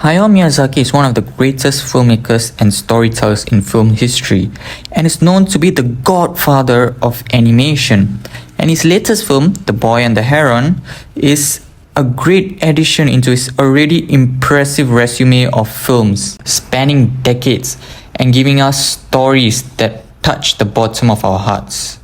Hayao Miyazaki is one of the greatest filmmakers and storytellers in film history and is known to be the godfather of animation. And his latest film, The Boy and the Heron, is a great addition into his already impressive resume of films spanning decades and giving us stories that touch the bottom of our hearts.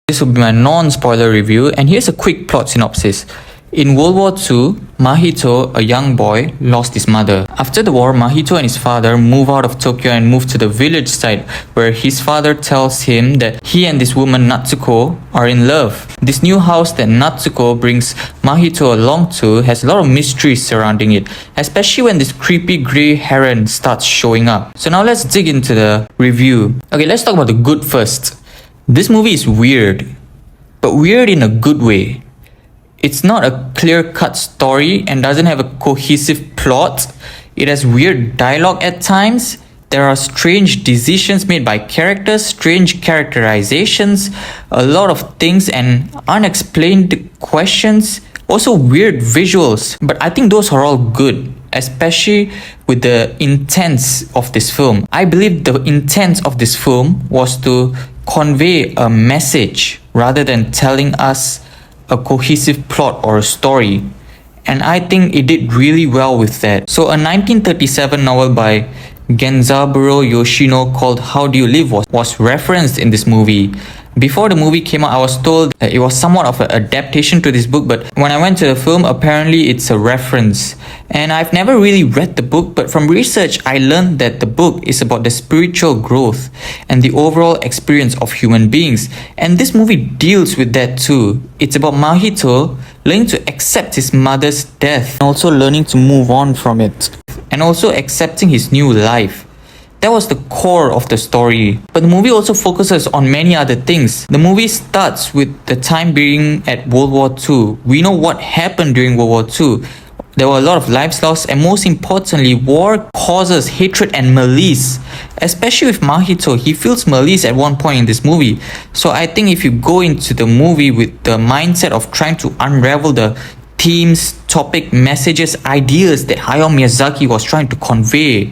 This will be my non-spoiler review, and here's a quick plot synopsis. In World War II, Mahito, a young boy, lost his mother. After the war, Mahito and his father move out of Tokyo and move to the village side, where his father tells him that he and this woman Natsuko are in love. This new house that Natsuko brings Mahito along to has a lot of mysteries surrounding it, especially when this creepy grey heron starts showing up. So now let's dig into the review. Okay, let's talk about the good first. This movie is weird, but weird in a good way. It's not a clear-cut story and doesn't have a cohesive plot. It has weird dialogue at times. There are strange decisions made by characters, strange characterizations, a lot of things and unexplained questions. Also weird visuals. But I think those are all good, especially with the intent of this film. I believe the intent of this film was to convey a message rather than telling us a cohesive plot or a story, and I think it did really well with that. So a 1937 novel by Genzaburo Yoshino called How Do You Live was referenced in this movie. Before the movie came out, I was told that it was somewhat of an adaptation to this book, but when I went to the film, apparently it's a reference. And I've never really read the book, but from research, I learned that the book is about the spiritual growth and the overall experience of human beings. And this movie deals with that too. It's about Mahito learning to accept his mother's death and also learning to move on from it, and also accepting his new life. That was the core of the story. But the movie also focuses on many other things. The movie starts with the time being at World War II. We know what happened during World War II. There were a lot of lives lost, and most importantly, war causes hatred and malice. Especially with Mahito, he feels malice at one point in this movie. So I think if you go into the movie with the mindset of trying to unravel the themes, topic, messages, ideas that Hayao Miyazaki was trying to convey,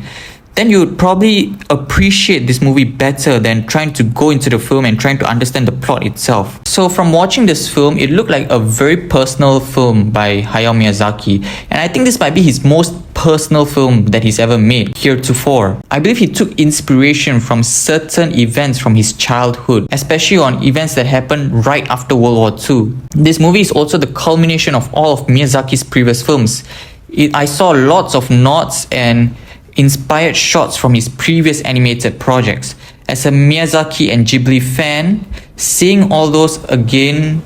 then you would probably appreciate this movie better than trying to go into the film and trying to understand the plot itself. So from watching this film, it looked like a very personal film by Hayao Miyazaki, and I think this might be his most personal film that he's ever made heretofore. I believe he took inspiration from certain events from his childhood, especially on events that happened right after World War II. This movie is also the culmination of all of Miyazaki's previous films. I saw lots of nods and inspired shots from his previous animated projects. As a Miyazaki and Ghibli fan, seeing all those again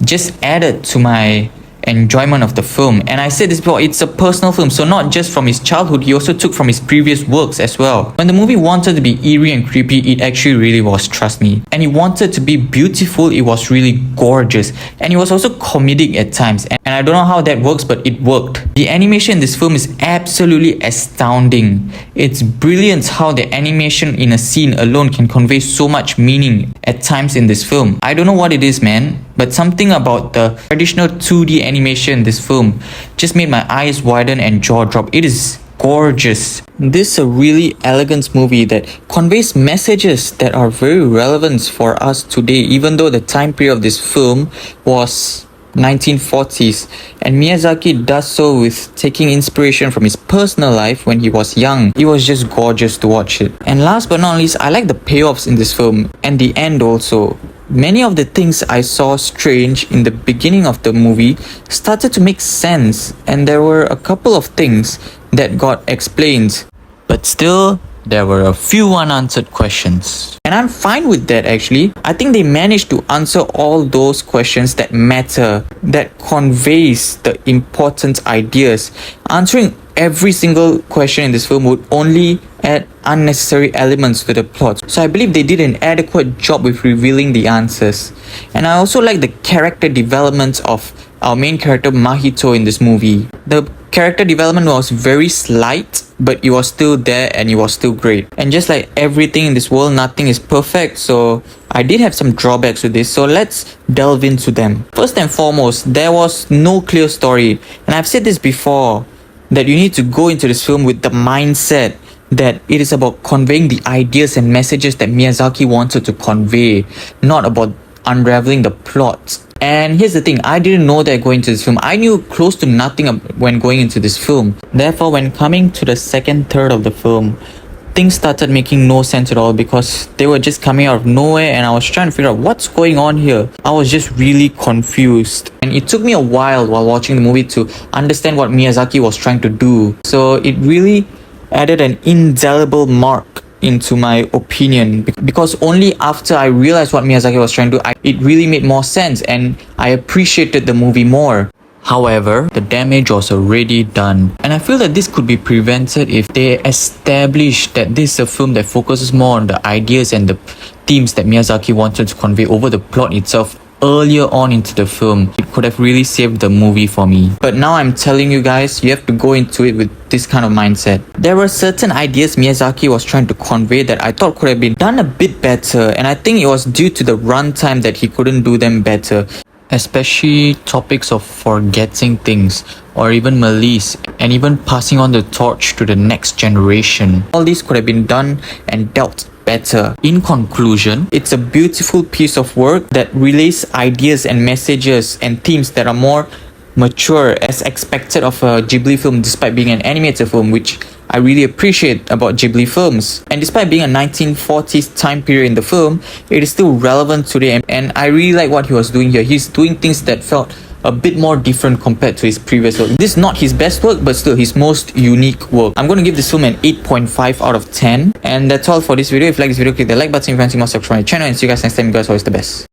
just added to my enjoyment of the film. And I said this before, it's a personal film, so not just from his childhood, he also took from his previous works as well. When the movie wanted to be eerie and creepy, it actually really was, trust me. And it wanted to be beautiful, it was really gorgeous. And it was also comedic at times, and I don't know how that works, but it worked. The animation in this film is absolutely astounding. It's brilliant how the animation in a scene alone can convey so much meaning at times in this film. I don't know what it is, man, but something about the traditional 2D animation in this film just made my eyes widen and jaw drop. It is gorgeous. This is a really elegant movie that conveys messages that are very relevant for us today, even though the time period of this film was 1940s, and Miyazaki does so with taking inspiration from his personal life when he was young. It was just gorgeous to watch it. And last but not least, I like the payoffs in this film and the end also. Many of the things I saw strange in the beginning of the movie started to make sense, and there were a couple of things that got explained. But still, there were a few unanswered questions. And I'm fine with that actually. I think they managed to answer all those questions that matter, that conveys the important ideas. Answering every single question in this film would only add unnecessary elements to the plot. So I believe they did an adequate job with revealing the answers. And I also like the character development of our main character Mahito in this movie. The character development was very slight, but it was still there and it was still great. And just like everything in this world, nothing is perfect, so I did have some drawbacks with this, so let's delve into them. First and foremost, there was no clear story, and I've said this before, that you need to go into this film with the mindset that it is about conveying the ideas and messages that Miyazaki wanted to convey, not about unraveling the plot. And here's the thing, I didn't know that going into this film. I knew close to nothing when going into this film. Therefore, when coming to the second third of the film, things started making no sense at all because they were just coming out of nowhere and I was trying to figure out what's going on here. I was just really confused. And it took me a while watching the movie to understand what Miyazaki was trying to do. So it really added an indelible mark into my opinion, because only after I realized what Miyazaki was trying to do, it really made more sense and I appreciated the movie more. However, the damage was already done, and I feel that this could be prevented if they establish that this is a film that focuses more on the ideas and the themes that Miyazaki wanted to convey over the plot itself earlier on into the film. It could have really saved the movie for me. But now I'm telling you guys, you have to go into it with this kind of mindset. There were certain ideas Miyazaki was trying to convey that I thought could have been done a bit better, and I think it was due to the runtime that he couldn't do them better. Especially topics of forgetting things, or even malice, and even passing on the torch to the next generation. All these could have been done and dealt better. In conclusion, it's a beautiful piece of work that relays ideas and messages and themes that are more mature as expected of a Ghibli film, despite being an animated film, which I really appreciate about Ghibli films. And despite being a 1940s time period in the film, it is still relevant today, and I really like what he was doing here. He's doing things that felt a bit more different compared to his previous work. This is not his best work, but still his most unique work. I'm going to give this film an 8.5 out of 10. And that's all for this video. If you like this video, click the like button if you want to see more subscribe to my channel, and see you guys next time. You guys are always the best.